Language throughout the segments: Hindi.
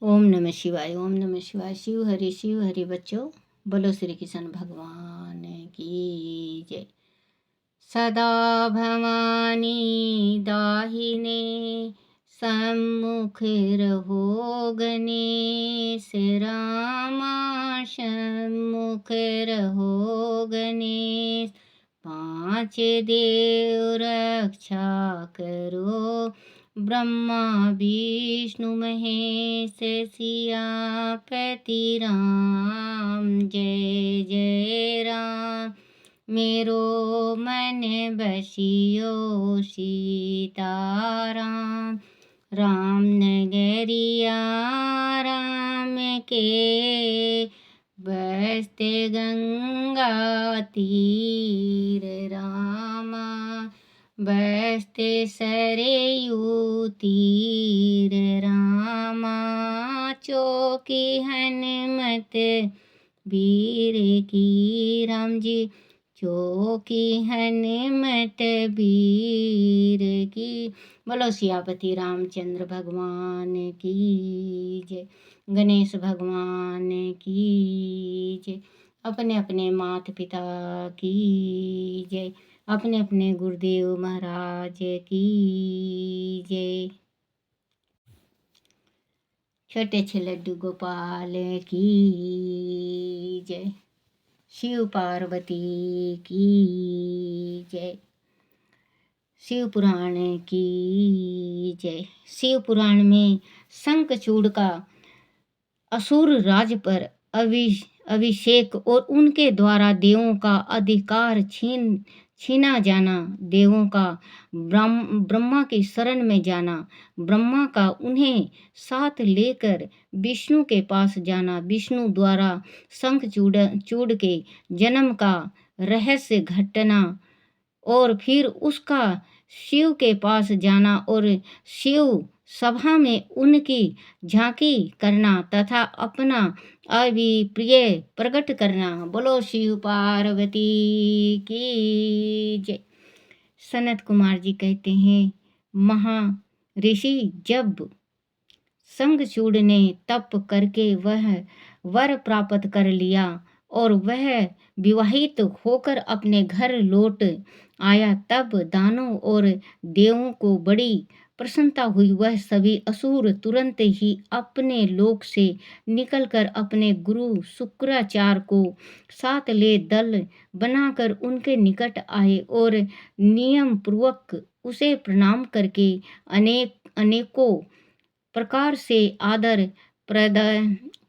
ओम नमः शिवाय। ओम नमः शिवाय। शिव हरि बच्चों, बोलो श्री कृष्ण भगवान की जय। सदा भवानी दाहिने सम्मुख रहो गणेश रामा, सम्मुख रहो गणेश। पांच देव रक्षा करो, ब्रह्मा विष्णु महेश सियापति राम। जय जय राम। मेरो मन बसियो सीताराम। राम नगरिया राम के, बसते गंगा तीर रामा। बसते सरयू तीर रामा। चौकी हनुमत वीर की राम जी, चौकी हनुमत वीर की। बोलो सियापति रामचंद्र भगवान की जय। गणेश भगवान की जय। अपने अपने माता पिता की जय। अपने अपने गुरुदेव महाराज की जय। छोटे छे लड्डू गोपाल की जय। शिव पार्वती की जय। शिव पुराण की जय। शिव पुराण में शंखचूड़ का असुर राज पर अभिषेक और उनके द्वारा देवों का अधिकार छीना जाना, देवों का ब्रह्मा की शरण में जाना, ब्रह्मा का उन्हें साथ लेकर विष्णु के पास जाना, विष्णु द्वारा शंखचूड़ के जन्म का रहस्य घटना, और फिर उसका शिव के पास जाना और शिव सभा में उनकी झांकी करना तथा अपना अभिप्रिय प्रकट करना। बोलो शिव पार्वती की जय। सनत कुमार जी कहते हैं, महर्षि जब शंखचूड़ ने तप करके वह वर प्राप्त कर लिया और वह विवाहित होकर अपने घर लौट आया, तब दानव और देवों को बड़ी प्रसन्नता हुई। वह सभी असुर तुरंत ही अपने लोक से निकलकर अपने गुरु शुक्राचार्य को साथ ले दल बनाकर उनके निकट आए और नियम पूर्वक उसे प्रणाम करके अनेकों प्रकार से आदर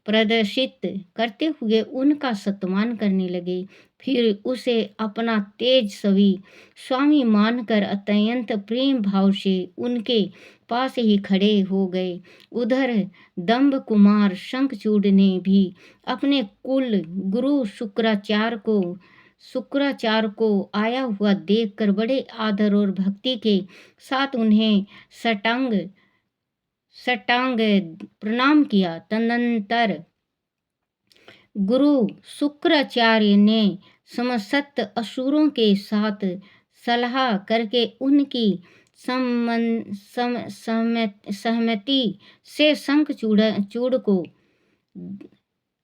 प्रदर्शित करते हुए उनका सम्मान करने लगे। फिर उसे अपना तेजस्वी स्वामी मानकर अत्यंत प्रेम भाव से उनके पास ही खड़े हो गए। उधर दंभ कुमार शंखचूड़ ने भी अपने कुल गुरु शुक्राचार्य को आया हुआ देखकर बड़े आदर और भक्ति के साथ उन्हें साष्टांग प्रणाम किया। तदनंतर गुरु शुक्राचार्य ने समस्त असुरों के साथ सलाह करके उनकी सहमति से शंखचूड़ को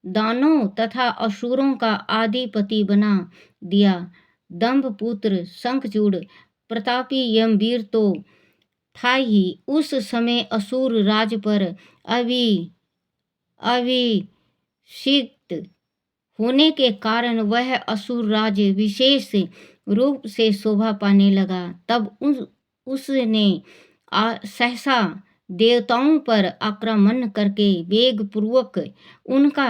दानों तथा असुरों का अधिपति बना दिया। दंभपुत्र शंखचूड़ प्रतापी यमवीर तो था ही, उस समय असुर राज पर अभिषिक्त होने के कारण वह असुर राज विशेष रूप से शोभा पाने लगा। तब उसने सहसा देवताओं पर आक्रमण करके वेग पूर्वक उनका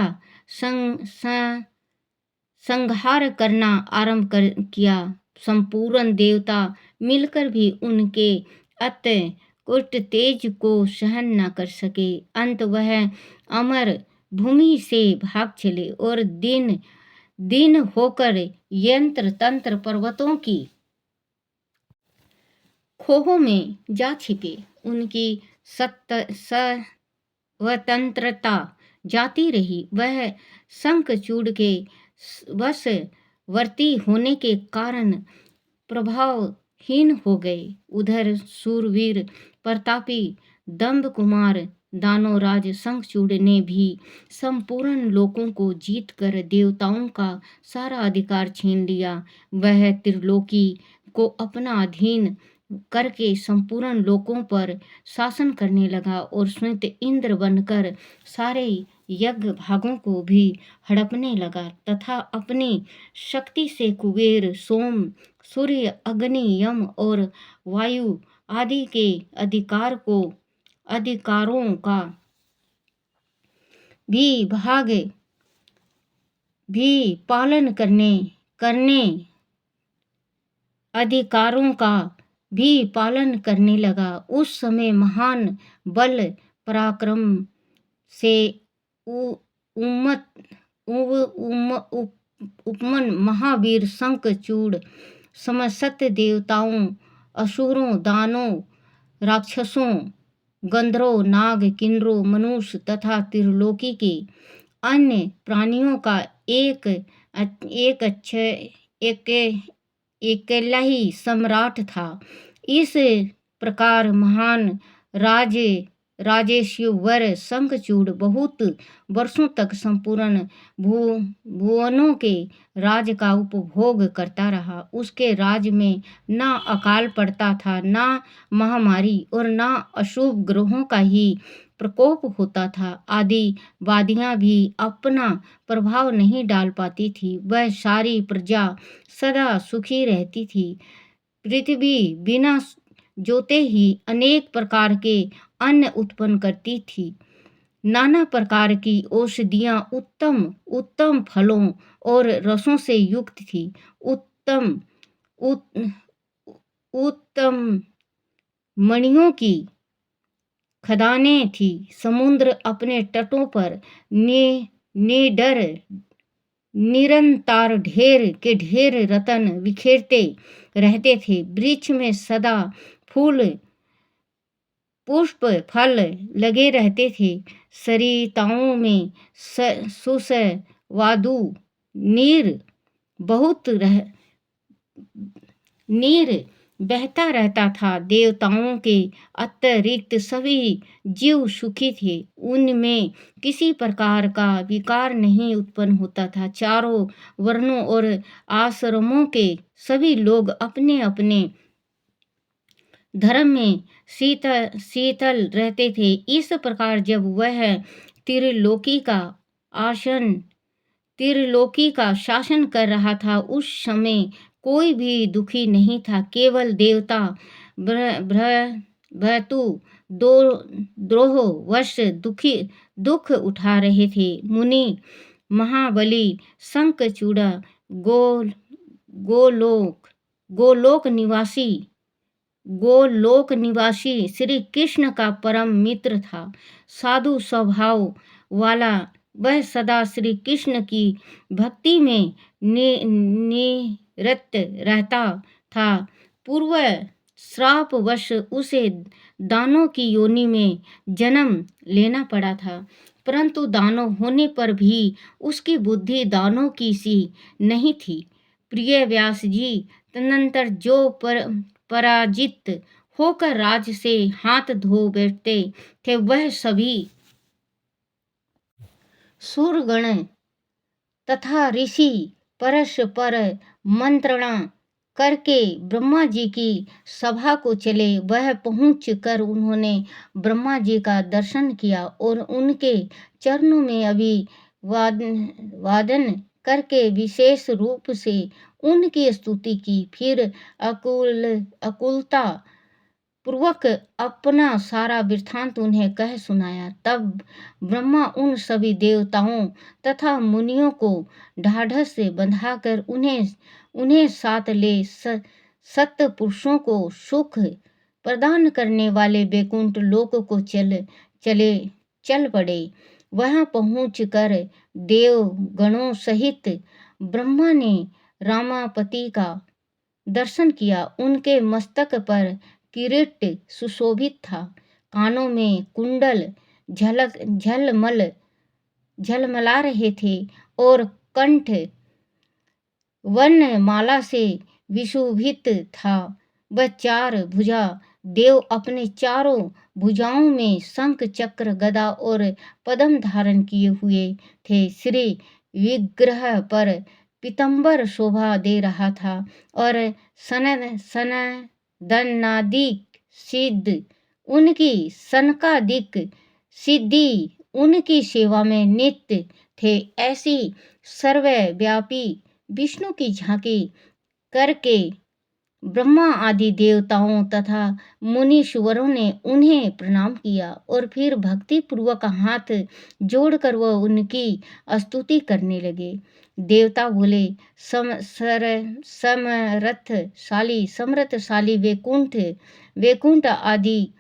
संहार करना आरंभ किया। संपूर्ण देवता मिलकर भी उनके उत्कृष्ट तेज को सहन न कर सके। अंत वह अमर भूमि से भाग चले और दिन होकर यंत्र तंत्र पर्वतों की खोहों में जा छिपे। उनकी स्वतंत्रता जाती रही। वह शंखचूड़ के वशवर्ती होने के कारण प्रभावहीन हो गए। उधर सूरवीर प्रतापी दंभ कुमार दानवराज शंखचूड़ ने भी संपूर्ण लोकों को जीतकर देवताओं का सारा अधिकार छीन लिया। वह त्रिलोकी को अपना अधीन करके संपूर्ण लोकों पर शासन करने लगा और स्वयं इंद्र बनकर सारे यज्ञ भागों को भी हड़पने लगा तथा अपनी शक्ति से कुबेर, सोम, सूर्य, अग्नि, यम और वायु आदि के अधिकारों का भी पालन करने लगा। उस समय महान बल पराक्रम से उपमन महावीर शंखचूड़ समस्त देवताओं, असुरों, दानों, राक्षसों, गंधर्वों, नाग, किन्नरों, मनुष्य तथा त्रिलोकी के अन्य प्राणियों का अकेला ही सम्राट था। इस प्रकार महान राजेश्वर शंखचूड़ बहुत वर्षों तक संपूर्ण भुवनों के राज का उपभोग करता रहा। उसके राज में ना अकाल पड़ता था, ना महामारी और ना अशुभ ग्रहों का ही प्रकोप होता था। आदि वादियाँ भी अपना प्रभाव नहीं डाल पाती थी। वह सारी प्रजा सदा सुखी रहती थी। पृथ्वी बिना जोते ही अनेक प्रकार के अन्न उत्पन्न करती थी। नाना प्रकार की औषधियाँ उत्तम फलों और रसों से युक्त थी। उत्तम मणियों की खदानें थी। समुद्र अपने तटों पर निरंतर ढेर रत्न बिखेरते रहते थे। वृक्ष में सदा फूल, पुष्प, फल लगे रहते थे। सरिताओं में सुस्वादु नीर बहता रहता था। देवताओं के अतिरिक्त सभी जीव सुखी थे। उनमें किसी प्रकार का विकार नहीं उत्पन्न होता था। चारों वर्णों और आश्रमों के सभी लोग अपने अपने धर्म में शीतल रहते थे। इस प्रकार जब वह त्रिलोकी का शासन कर रहा था, उस समय कोई भी दुखी नहीं था। केवल देवता भ्रातु द्रोहवश दुख उठा रहे थे। मुनि महाबली शंखचूड़ गोलोक निवासी श्री कृष्ण का परम मित्र था। साधु स्वभाव वाला वह सदा श्री कृष्ण की भक्ति में निरत रहता था। पूर्व श्रापवश उसे दानव की योनि में जन्म लेना पड़ा था, परंतु दानव होने पर भी उसकी बुद्धि दानव की सी नहीं थी। प्रिय व्यास जी, तदनंतर जो पराजित होकर राज से हाथ धो बैठते थे, वह सभी सूरगण तथा ऋषि परस्पर मंत्रणा करके ब्रह्मा जी की सभा को चले। वह पहुँच कर उन्होंने ब्रह्मा जी का दर्शन किया और उनके चरणों में अभिवादन करके विशेष रूप से उनकी स्तुति की। फिर अकुलता पूर्वक अपना सारा वृत्तांत उन्हें कह सुनाया। तब ब्रह्मा उन सभी देवताओं तथा मुनियों को ढाढ़स से बंधाकर उन्हें साथ ले सत्य पुरुषों को सुख प्रदान करने वाले वैकुंठ लोक को चल पड़े। वहां पहुँच कर देव गणों सहित ब्रह्मा ने रामापति का दर्शन किया। उनके मस्तक पर किरीट सुशोभित था, कानों में कुंडल झलमला रहे थे और कंठ वर्णमाला से विशोभित था। वह चार भुजा देव अपने चारों भुजाओं में शंख चक्र गदा और पद्म धारण किए हुए थे। श्री विग्रह पर पीताम्बर शोभा दे रहा था और सनदनादिक सिद्ध उनकी सनकादिक सिद्धि उनकी सेवा में नित्य थे। ऐसी सर्वव्यापी विष्णु की झांकी करके ब्रह्मा आदि देवताओं तथा मुनीश्वरों ने उन्हें प्रणाम किया और फिर भक्ति पूर्वक हाथ जोड़कर वह उनकी स्तुति करने लगे। देवता बोले, समर्थशाली वैकुंठ आदि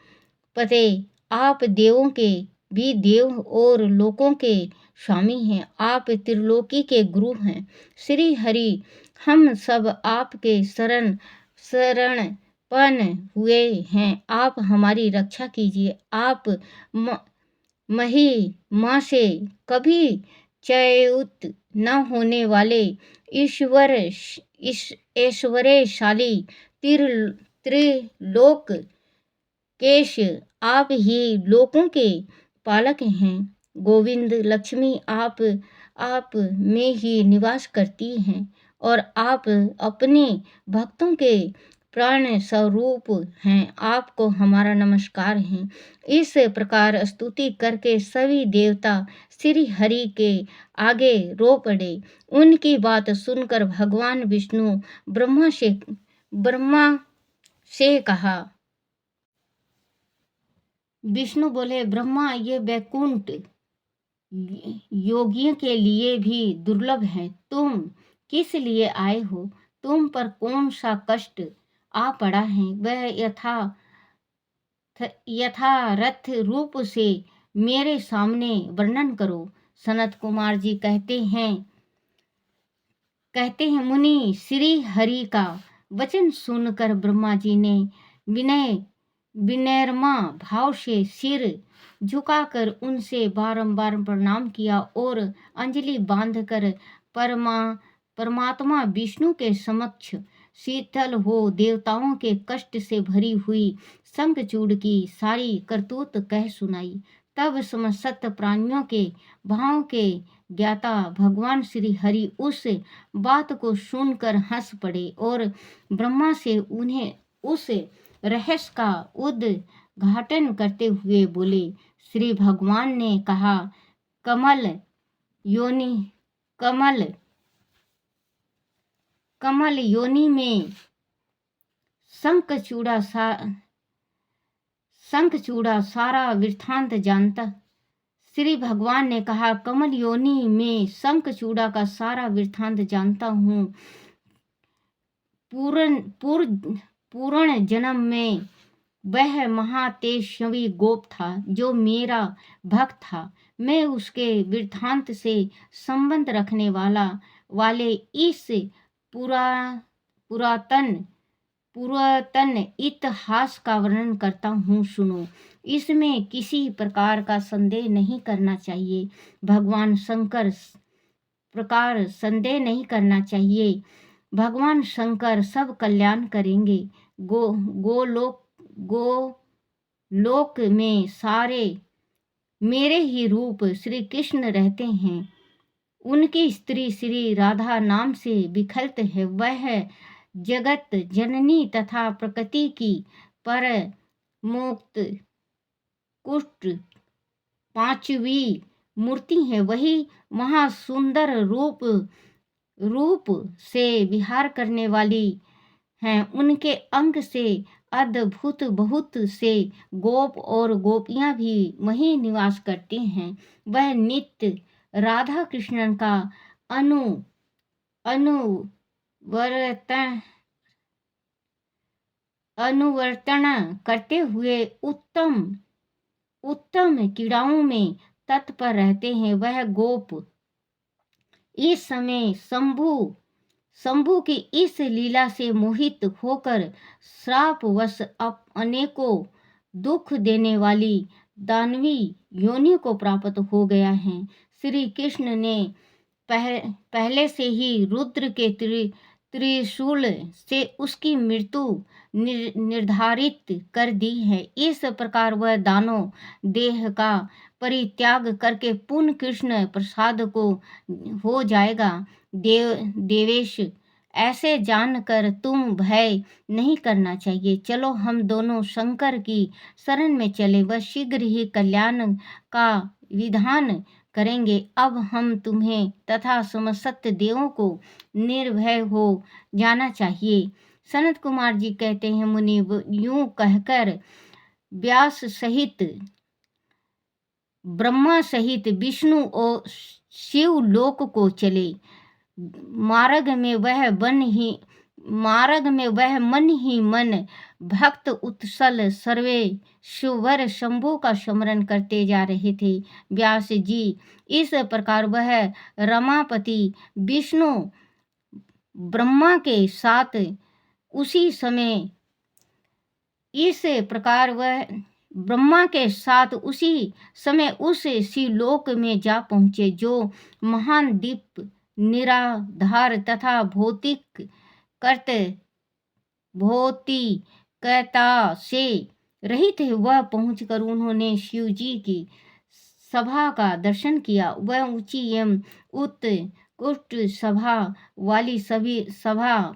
पते, आप देवों के भी देव और लोकों के स्वामी हैं। आप त्रिलोकी के गुरु हैं। श्री हरि, हम सब आपके शरणपन्न हुए हैं। आप हमारी रक्षा कीजिए। आप महिमा से कभी च्युत न होने वाले ऐश्वर्यशाली त्रिलोक केश, आप ही लोकों के पालक हैं। गोविंद, लक्ष्मी आप में ही निवास करती हैं और आप अपने भक्तों के प्राण स्वरूप हैं। आपको हमारा नमस्कार है। इस प्रकार स्तुति करके सभी देवता श्री हरि के आगे रो पड़े। उनकी बात सुनकर भगवान विष्णु ब्रह्मा से कहा। विष्णु बोले, ब्रह्मा, ये वैकुंठ योगियों के लिए भी दुर्लभ है। तुम किस लिए आए हो? तुम पर कौन सा कष्ट आ पड़ा है? वह यथार्थ रूप से मेरे सामने वर्णन करो। सनत कुमार जी कहते हैं, मुनि, श्री हरि का वचन सुनकर ब्रह्मा जी ने विनम्र भाव से सिर झुकाकर उनसे बारंबार प्रणाम किया और अंजलि बांधकर परमात्मा विष्णु के समक्ष शीतल हो देवताओं के कष्ट से भरी हुई शंखचूड़ की सारी करतूत कह सुनाई। तब समस्त प्राणियों के भाव के ज्ञाता भगवान श्री हरि उस बात को सुनकर हंस पड़े और ब्रह्मा से उन्हें उस रहस्य का उद्घाटन करते हुए बोले। श्री भगवान ने कहा, कमल योनि में शंखचूड़ा सारा वृत्तांत जानता। श्री भगवान ने कहा, कमल योनि में शंखचूड़ा का सारा वृत्तांत जानता हूँ। पूर्ण जन्म में वह महातेजस्वी गोप था जो मेरा भक्त था। मैं उसके वृत्तांत से संबंध रखने वाले इस पुरातन इतिहास का वर्णन करता हूँ, सुनो। इसमें किसी प्रकार का संदेह नहीं करना चाहिए। भगवान शंकर प्रकार संदेह नहीं करना चाहिए। भगवान शंकर सब कल्याण करेंगे। गोलोक में सारे मेरे ही रूप श्री कृष्ण रहते हैं। उनकी स्त्री श्री राधा नाम से विख्यात है। वह जगत जननी तथा प्रकृति की पर मोक्त कुष्ठ पांचवी मूर्ति है। वही महासुंदर रूप से विहार करने वाली हैं। उनके अंग से अद्भुत बहुत से गोप और गोपियां भी वहीं निवास करती हैं। वह नित्य राधा कृष्णन का अनुवर्तन करते हुए उत्तम क्रीड़ाओं में तत्पर रहते हैं। वह गोप इस समय शंभु की इस लीला से मोहित होकर श्रापवश अनेकों दुख देने वाली दानवी योनि को प्राप्त हो गया है। श्री कृष्ण ने पहले से ही रुद्र के त्रिशूल से उसकी मृत्यु निर्धारित कर दी है। इस प्रकार वह दानव देह का परित्याग करके पुनः कृष्ण प्रसाद को हो जाएगा। देवेश, ऐसे जानकर तुम भय नहीं करना चाहिए। चलो हम दोनों शंकर की शरण में चले, वह शीघ्र ही कल्याण का विधान करेंगे। अब हम तुम्हें तथा समस्त देवों को निर्भय हो जाना चाहिए। सनत कुमार जी कहते हैं, मुनि यूं कहकर व्यास सहित, ब्रह्मा सहित विष्णु और शिव लोक को चले। मार्ग में वह मन ही मन भक्त उत्सल सर्वेश्वर शंभु का स्मरण करते जा रहे थे। व्यास जी, इस प्रकार वह रमापति विष्णु ब्रह्मा के साथ उसी समय उस शिवलोक में जा पहुँचे, जो महान दीप निराधार तथा भौतिकता से रहित है। वह पहुंचकर उन्होंने शिव जी की सभा का दर्शन किया। वह ऊंची एवं उत्कृष्ट सभा वाली सभा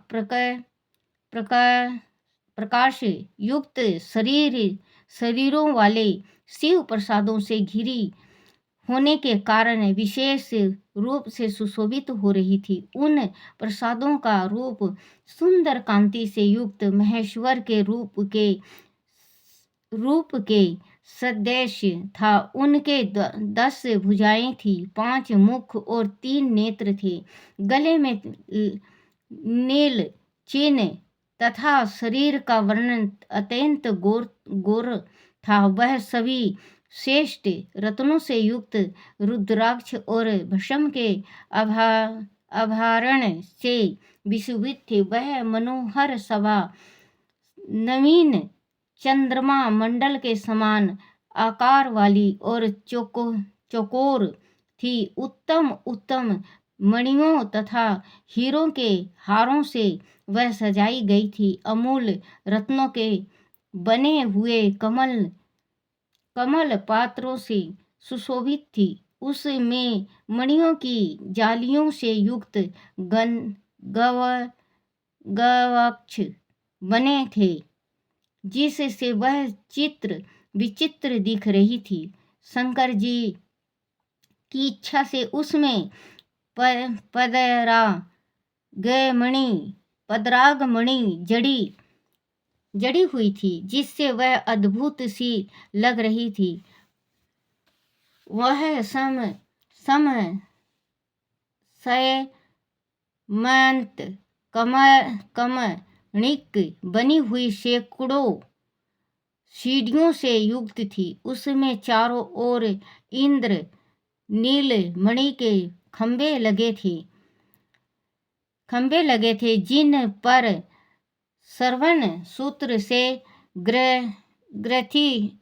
प्रकाश युक्त शरीरों वाले शिव प्रसादों से घिरी होने के कारण विशेष रूप से सुशोभित हो रही थी। उन प्रसादों का रूप सुंदर कांति से युक्त महेश्वर के रूप के सदृश था। उनके 10 भुजाएं थी, 5 मुख और 3 नेत्र थे। गले में नील चिन्ह तथा शरीर का वर्णन अत्यंत गोर था। वह सभी श्रेष्ठ रत्नों से युक्त रुद्राक्ष और भस्म के आभरण से विशोभित थे। वह मनोहर सभा नवीन चंद्रमा मंडल के समान आकार वाली और चौकोर थी। उत्तम मणियों तथा हीरों के हारों से वह सजाई गई थी। अमूल रत्नों के बने हुए कमल पात्रों से सुशोभित थी। उसमें मणियों की जालियों से युक्त गवाक्ष बने थे, जिससे वह विचित्र दिख रही थी। शंकर जी की इच्छा से उसमें पद्रागमणि जड़ी हुई थी, जिससे वह अद्भुत सी लग रही थी। वह समयमंत कमणिक बनी हुई सैकड़ों सीढ़ियों से युक्त थी। उसमें चारों ओर इंद्र नील मणि के खंभे लगे थे, जिन पर श्रवण सूत्र से ग्रथित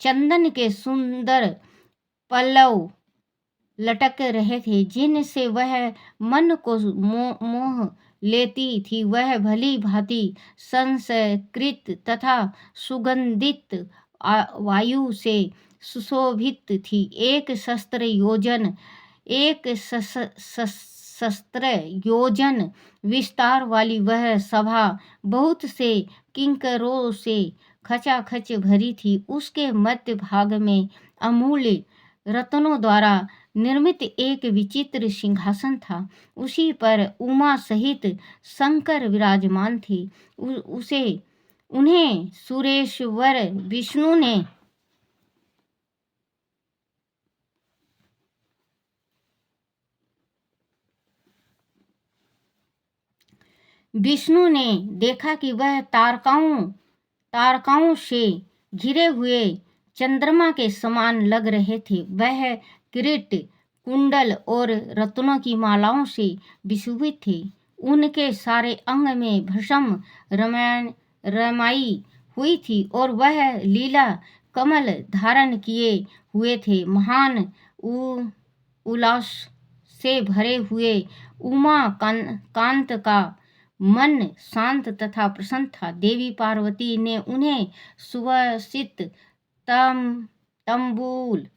चंदन के सुंदर पल्लव लटक रहे थे, जिनसे वह मन को मोह लेती थी। वह भली भांति संस्कृत तथा सुगंधित वायु से सुशोभित थी। एक सहस्त्र योजन विस्तार वाली वह सभा बहुत से किंकरों से खचाखच भरी थी। उसके मध्य भाग में अमूल्य रत्नों द्वारा निर्मित एक विचित्र सिंहासन था। उसी पर उमा सहित शंकर विराजमान थे। उन्हें सुरेश्वर विष्णु ने देखा कि वह तारकाओं से घिरे हुए चंद्रमा के समान लग रहे थे। वह किरीट, कुंडल और रत्नों की मालाओं से विशोभित थे। उनके सारे अंग में भस्म रमाई हुई थी और वह लीला कमल धारण किए हुए थे। महान उल्लास से भरे हुए कांत का मन शांत तथा प्रसन्न था। देवी पार्वती ने उन्हें सुवासित तंबूल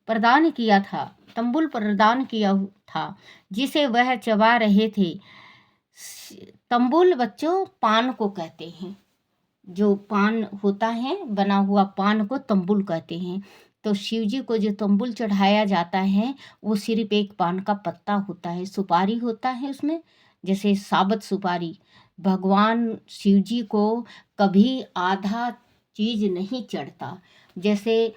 प्रदान किया था जिसे वह चबा रहे थे। तंबूल बच्चों पान को कहते हैं, जो पान होता है बना हुआ पान को तंबूल कहते हैं। तो शिव जी को जो तंबूल चढ़ाया जाता है वो सिर्फ एक पान का पत्ता होता है, सुपारी होता है उसमें, जैसे साबत सुपारी। भगवान शिव जी को कभी आधा चीज नहीं चढ़ता। जैसे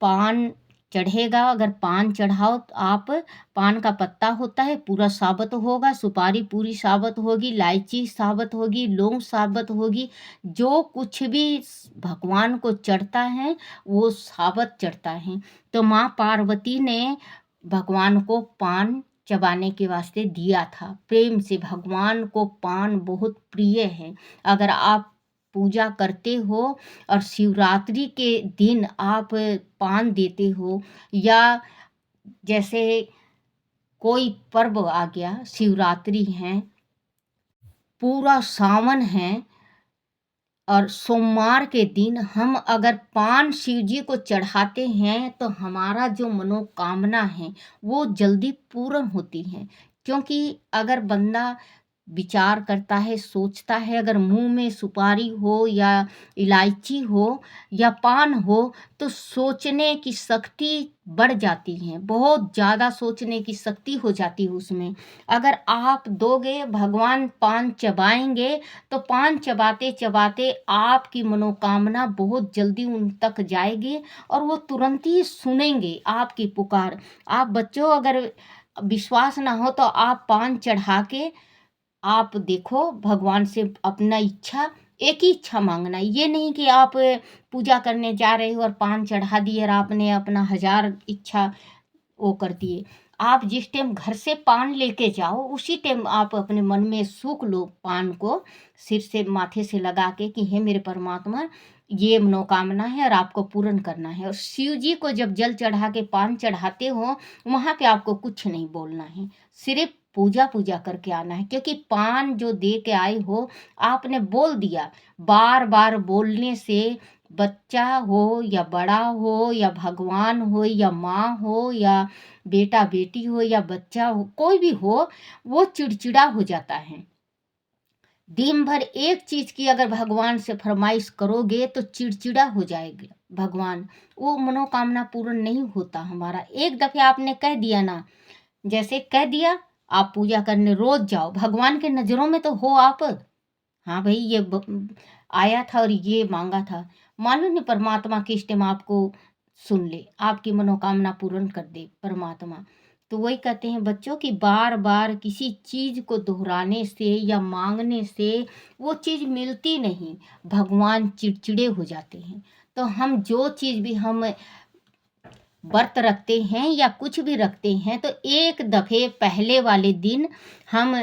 पान चढ़ेगा, अगर पान चढ़ाओ तो आप, पान का पत्ता होता है पूरा साबत होगा, सुपारी पूरी साबत होगी, इलायची साबत होगी, लौंग साबत होगी, जो कुछ भी भगवान को चढ़ता है वो साबत चढ़ता है। तो माँ पार्वती ने भगवान को पान चबाने के वास्ते दिया था प्रेम से। भगवान को पान बहुत प्रिय है। अगर आप पूजा करते हो और शिवरात्रि के दिन आप पान देते हो, या जैसे कोई पर्व आ गया, शिवरात्रि है, पूरा सावन है, और सोमवार के दिन हम अगर पान शिव जी को चढ़ाते हैं तो हमारा जो मनोकामना है वो जल्दी पूर्ण होती है। क्योंकि अगर बंदा विचार करता है, सोचता है, अगर मुंह में सुपारी हो या इलायची हो या पान हो तो सोचने की शक्ति बढ़ जाती है, बहुत ज़्यादा सोचने की शक्ति हो जाती है उसमें। अगर आप दोगे, भगवान पान चबाएंगे तो पान चबाते चबाते आपकी मनोकामना बहुत जल्दी उन तक जाएगी और वो तुरंत ही सुनेंगे आपकी पुकार। आप बच्चों अगर विश्वास ना हो तो आप पान चढ़ा के आप देखो, भगवान से अपना इच्छा, एक ही इच्छा मांगना। ये नहीं कि आप पूजा करने जा रहे हो और पान चढ़ा दिए और आपने अपना 1000 इच्छा वो कर दिए। आप जिस टाइम घर से पान लेके जाओ उसी टाइम आप अपने मन में सूख लो पान को, सिर से माथे से लगा के कि हे मेरे परमात्मा ये मनोकामना है और आपको पूर्ण करना है। और शिव जी को जब जल चढ़ा के पान चढ़ाते हो वहाँ पे आपको कुछ नहीं बोलना है, सिर्फ पूजा करके आना है। क्योंकि पान जो दे के आए हो आपने बोल दिया, बार बार बोलने से बच्चा हो या बड़ा हो या भगवान हो या माँ हो या बेटा बेटी हो या बच्चा हो, कोई भी हो, वो चिड़चिड़ा हो जाता है। दिन भर एक चीज की अगर भगवान से फरमाइश करोगे तो चिड़चिड़ा हो जाएगा भगवान, वो मनोकामना पूर्ण नहीं होता हमारा। एक दफे आपने कह दिया ना, जैसे कह दिया आप पूजा करने रोज जाओ, भगवान के नजरों में तो हो आप, हाँ भाई ये आया था और ये मांगा था, मालूम नहीं परमात्मा किस टाइम आपको सुन ले, आपकी मनोकामना पूर्ण कर दे परमात्मा। तो वही कहते हैं बच्चों कि बार बार किसी चीज को दोहराने से या मांगने से वो चीज मिलती नहीं, भगवान चिड़चिड़े हो जाते हैं। तो हम जो चीज भी हम व्रत रखते हैं या कुछ भी रखते हैं तो एक दफे पहले वाले दिन हम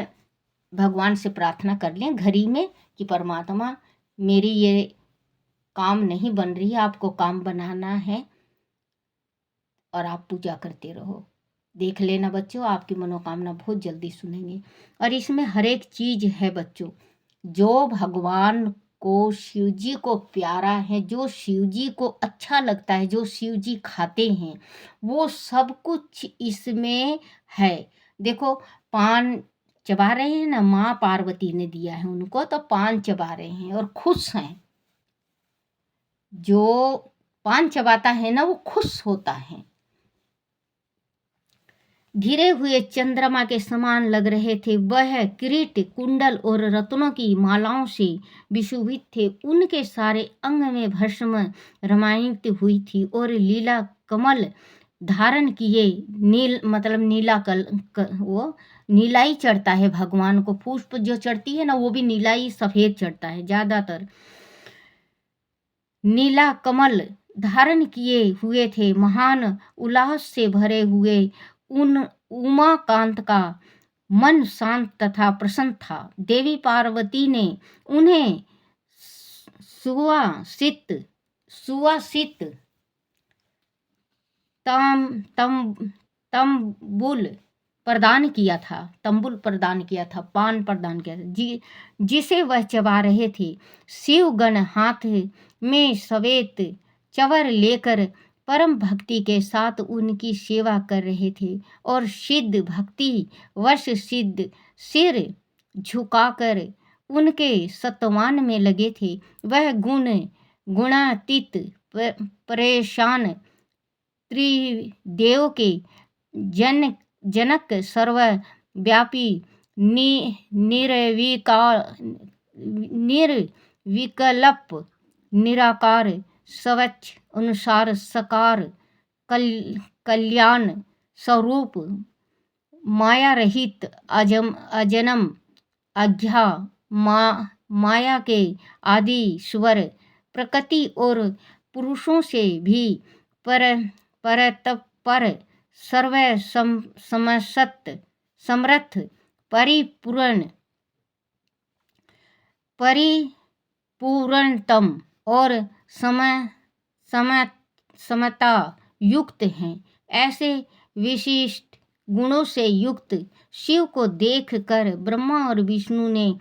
भगवान से प्रार्थना कर लें घड़ी में कि परमात्मा मेरी ये काम नहीं बन रही, आपको काम बनाना है, और आप पूजा करते रहो। देख लेना बच्चों, आपकी मनोकामना बहुत जल्दी सुनेंगे। और इसमें हर एक चीज है बच्चों, जो भगवान को, शिव जी को प्यारा है, जो शिव जी को अच्छा लगता है, जो शिव जी खाते हैं, वो सब कुछ इसमें है। देखो पान चबा रहे हैं ना, माँ पार्वती ने दिया है उनको, तो पान चबा रहे हैं और खुश हैं। जो पान चबाता है ना वो खुश होता है। घिरे हुए चंद्रमा के समान लग रहे थे। वह किरीट, कुंडल और रत्नों की मालाओं से विशोभित थे। उनके सारे अंग में भस्म रामायित हुई थी और लीला कमल धारण किए। नील मतलब नीला वो नीला ही चढ़ता है भगवान को, पुष्प जो चढ़ती है ना वो भी नीला ही सफेद चढ़ता है ज्यादातर। नीला कमल धारण किए हुए थे। महान उल्लास से भरे हुए उन उमाकांत का मन शांत तथा प्रसन्न था। देवी पार्वती ने उन्हें सुवासित सुवासित तम तम तंबुल प्रदान किया था, तंबुल प्रदान किया था, पान प्रदान किया था, जिसे वह चबा रहे थे। शिवगण हाथ में श्वेत चवर लेकर परम भक्ति के साथ उनकी सेवा कर रहे थे और सिद्ध भक्ति वश सिद्ध सिर झुकाकर उनके सत्वान में लगे थे। वह गुणातीत परेशान त्रिदेव के जनक सर्वव्यापी निर्विकल्प निराकार स्वच्छ अनुसार सकार कल्याण स्वरूप माया रहित अजन्म अज्ञा माया के आदि स्वर प्रकृति और पुरुषों से भी पर सर्व समर्थ परिपूर्णतम और समता युक्त हैं। ऐसे विशिष्ट गुणों से युक्त शिव को देखकर ब्रह्मा और विष्णु ने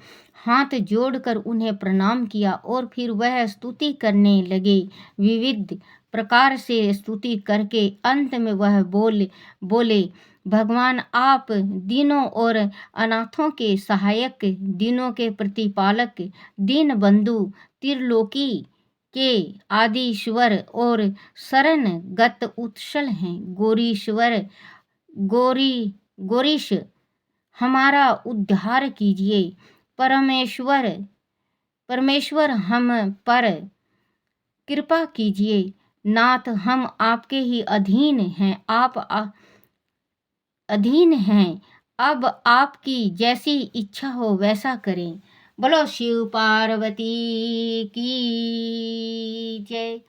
हाथ जोड़कर उन्हें प्रणाम किया और फिर वह स्तुति करने लगे। विविध प्रकार से स्तुति करके अंत में वह बोले भगवान, आप दीनों और अनाथों के सहायक, दीनों के प्रतिपालक, दीन बंधु, त्रिलोकी के आदिश्वर और शरणगत उत्सल हैं। गौरीश हमारा उद्धार कीजिए। परमेश्वर हम पर कृपा कीजिए। नाथ, हम आपके ही अधीन हैं, अधीन हैं। अब आपकी जैसी इच्छा हो वैसा करें। बोलो शिव पार्वती की जय।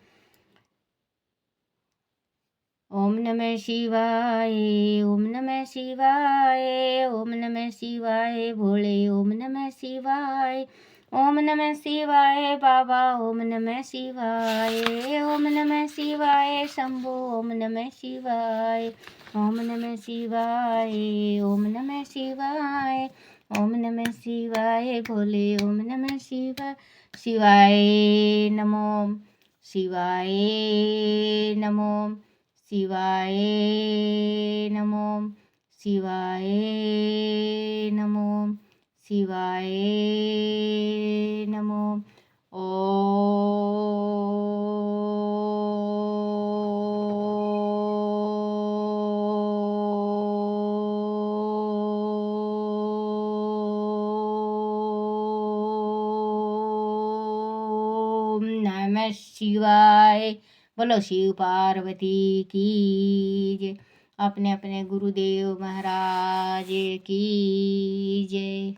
ओम नमः शिवाय, ओम नमः शिवाय, ओम नमः शिवाय भोले, ओम नमः शिवाय, ओम नमः शिवाय बाबा, ओम नमः शिवाय, ओम नमः शिवाय शंभो, ओम नमः शिवाय, ओम नमः शिवाय, ओम नमः शिवाय, ओम नमः शिवाय भोले, ओम नमः शिवाय नमो, शिवाय नमो, शिवाय नमो, शिवाय नमो, शिवाय नमो। ओम नमः शिवाय। बोलो शिव पार्वती की जय। अपने अपने गुरुदेव महाराज की जय।